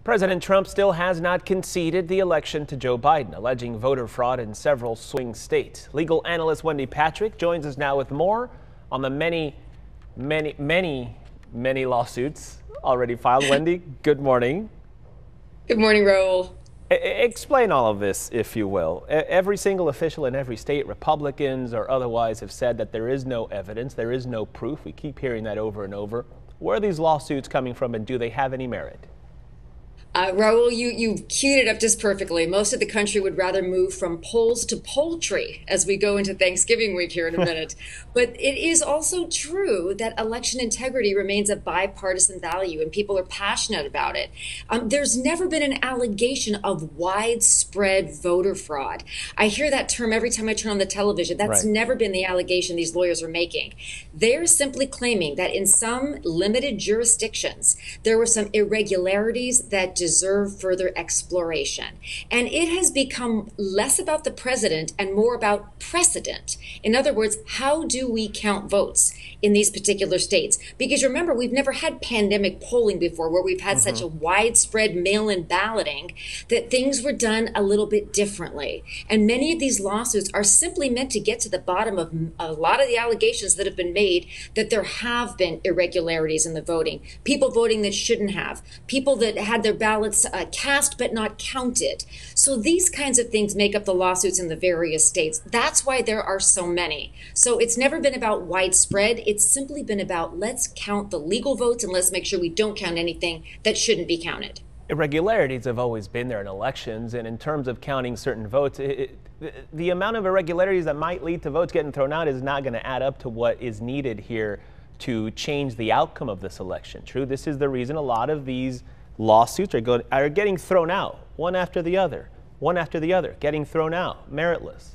President Trump still has not conceded the election to Joe Biden, alleging voter fraud in several swing states. Legal analyst Wendy Patrick joins us now with more on the many lawsuits already filed. Wendy, good morning. Good morning, Raul. Explain all of this, if you will. Every single official in every state, Republicans or otherwise, have said that there is no evidence, there is no proof. We keep hearing that over and over. Where are these lawsuits coming from, and do they have any merit? Raul, you queued it up just perfectly. Most of the country would rather move from polls to poultry as we go into Thanksgiving week here in a minute. But it is also true that election integrity remains a bipartisan value and people are passionate about it. There's never been an allegation of widespread voter fraud. I hear that term every time I turn on the television. That's Right. never been the allegation these lawyers are making. They're simply claiming that in some limited jurisdictions, there were some irregularities that deserve further exploration. And it has become less about the president and more about precedent. In other words, how do we count votes in these particular states? Because remember, we've never had pandemic polling before where we've had such a widespread mail-in balloting that things were done a little bit differently. And many of these lawsuits are simply meant to get to the bottom of a lot of the allegations that have been made that there have been irregularities in the voting, people voting that shouldn't have, people that had their ballots cast but not counted. So these kinds of things make up the lawsuits in the various states. That's why there are so many. So it's never been about widespread. It's simply been about let's count the legal votes and let's make sure we don't count anything that shouldn't be counted. Irregularities have always been there in elections, and in terms of counting certain votes, the amount of irregularities that might lead to votes getting thrown out is not going to add up to what is needed here to change the outcome of this election. True, this is the reason a lot of these lawsuits are getting thrown out, one after the other, getting thrown out, meritless.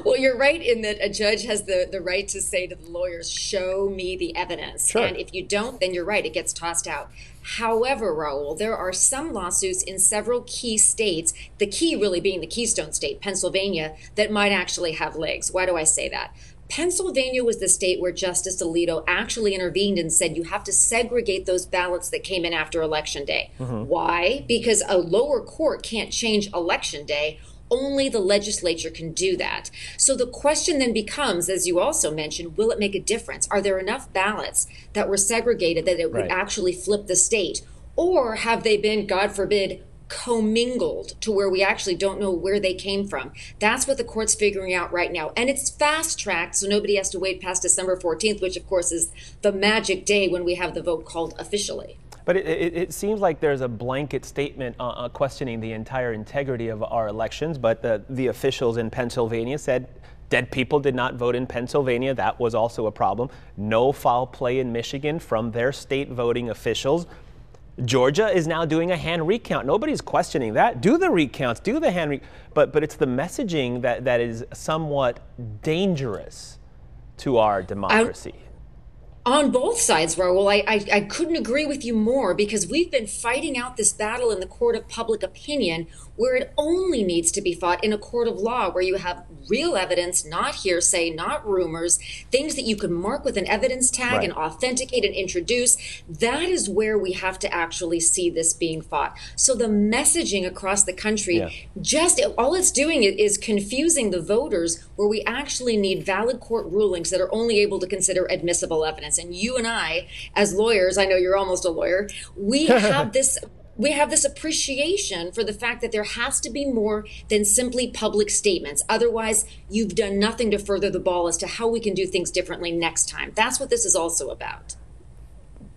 Well, you're right in that a judge has the right to say to the lawyers, show me the evidence. Sure. And if you don't, then you're right, it gets tossed out. However, Raul, there are some lawsuits in several key states, the key really being the Keystone State, Pennsylvania, that might actually have legs. Why do I say that? Pennsylvania was the state where Justice Alito actually intervened and said you have to segregate those ballots that came in after Election Day. Why? Because a lower court can't change Election Day. Only the legislature can do that. So the question then becomes, as you also mentioned, will it make a difference? Are there enough ballots that were segregated that it would actually flip the state? Or have they been, God forbid, commingled to where we actually don't know where they came from? That's what the court's figuring out right now. And it's fast tracked, so nobody has to wait past December 14th, which of course is the magic day when we have the vote called officially. But it seems like there's a blanket statement questioning the entire integrity of our elections, but the officials in Pennsylvania said dead people did not vote in Pennsylvania. That was also a problem. No foul play in Michigan from their state voting officials. Georgia is now doing a hand recount. Nobody's questioning that. Do the recounts, do the hand but it's the messaging that is somewhat dangerous to our democracy. On both sides, Raul, I couldn't agree with you more because we've been fighting out this battle in the court of public opinion where it only needs to be fought in a court of law where you have real evidence, not hearsay, not rumors, things that you can mark with an evidence tag and authenticate and introduce. That is where we have to actually see this being fought. So the messaging across the country, just all it's doing is confusing the voters where we actually need valid court rulings that are only able to consider admissible evidence. And you and I, as lawyers, I know you're almost a lawyer, we have this appreciation for the fact that there has to be more than simply public statements. Otherwise, you've done nothing to further the ball as to how we can do things differently next time. That's what this is also about.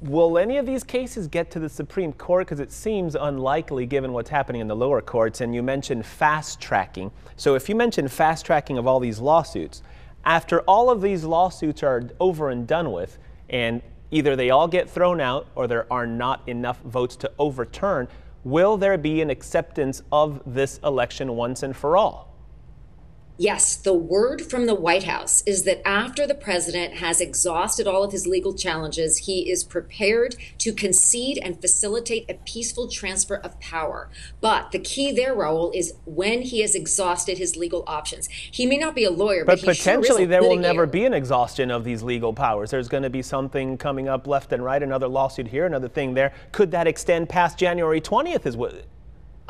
Will any of these cases get to the Supreme Court? Because it seems unlikely given what's happening in the lower courts. And you mentioned fast tracking. So if you mention fast tracking of all these lawsuits, after all of these lawsuits are over and done with, and either they all get thrown out or there are not enough votes to overturn, will there be an acceptance of this election once and for all? Yes, the word from the White House is that after the president has exhausted all of his legal challenges, he is prepared to concede and facilitate a peaceful transfer of power. But the key there, Raul, is when he has exhausted his legal options. He may not be a lawyer, but he potentially sure is a there will litigator. never be an exhaustion of these legal powers. There's going to be something coming up left and right, another lawsuit here, another thing there. Could that extend past January 20th is what...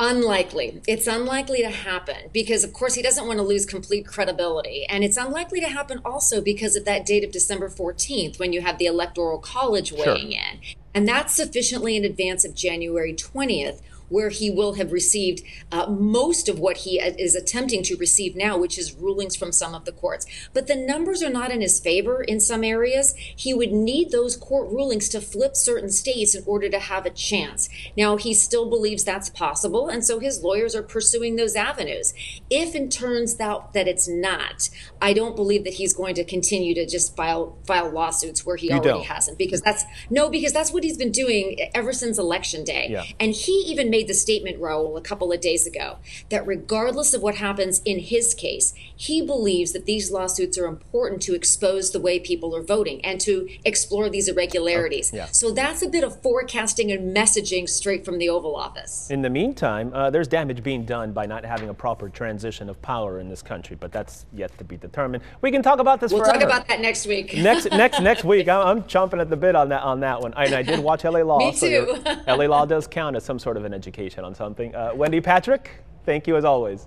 Unlikely. It's unlikely to happen because, of course, he doesn't want to lose complete credibility. And it's unlikely to happen also because of that date of December 14th when you have the Electoral College weighing in. And that's sufficiently in advance of January 20th, where he will have received most of what he is attempting to receive now, which is rulings from some of the courts. But the numbers are not in his favor in some areas. He would need those court rulings to flip certain states in order to have a chance. Now, he still believes that's possible, and so his lawyers are pursuing those avenues. If it turns out that it's not, I don't believe that he's going to continue to just file lawsuits where he already hasn't, because that's what he's been doing ever since Election Day. Yeah. And he even made the statement, Raul, a couple of days ago, that regardless of what happens in his case, he believes that these lawsuits are important to expose the way people are voting and to explore these irregularities. So that's a bit of forecasting and messaging straight from the Oval Office. In the meantime, there's damage being done by not having a proper transition of power in this country, but that's yet to be determined. We can talk about this forever. We'll talk about that next week. next week. I'm chomping at the bit on that one. And I did watch LA Law. Me too. So LA Law does count as some sort of an education on something. Wendy Patrick, thank you as always.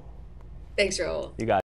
Thanks, Raul. You got it.